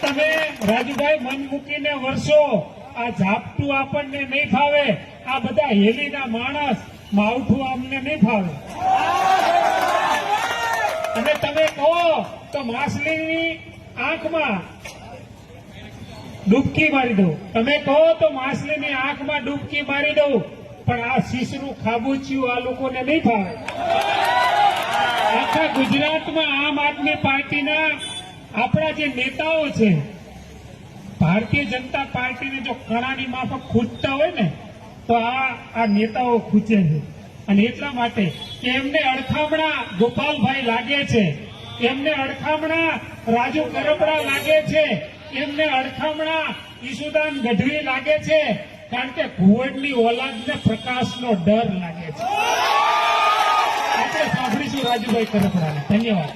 તમે રાજુભાઈ મન મૂકીને વર્ષો આ ઝાપટું આપણને નહીં ફાવે, આ બધા હેલીના માણસ માવઠું અમને નહીં ફાવે. અને તમે કહો તો માછલીની આંખમાં ડૂબકી મારી દો, તમે કહો તો માછલીની આંખમાં ડૂબકી મારી દઉં, પણ આ શીશનું ખાબુચિયું આ લોકોને નહીં ફાવે. આખા ગુજરાતમાં આમ આદમી પાર્ટીના આપણા જે નેતાઓ છે, ભારતીય જનતા પાર્ટીને જો કણાની માફક ખૂંચતા હોય ને તો આ નેતાઓ ખૂંચે છે. અને એટલા માટે કે એમને અડખામણા ગોપાલભાઈ લાગે છે, એમને અડખામણા રાજુ કરપડા લાગે છે, એમને અડખામણા ઈસુદાન ગઢવી લાગે છે, કારણ કે ઘુવડની ઓલાદને પ્રકાશનો ડર લાગે છે. આપણે સાંભળીશું રાજુભાઈ કરપડાને. ધન્યવાદ.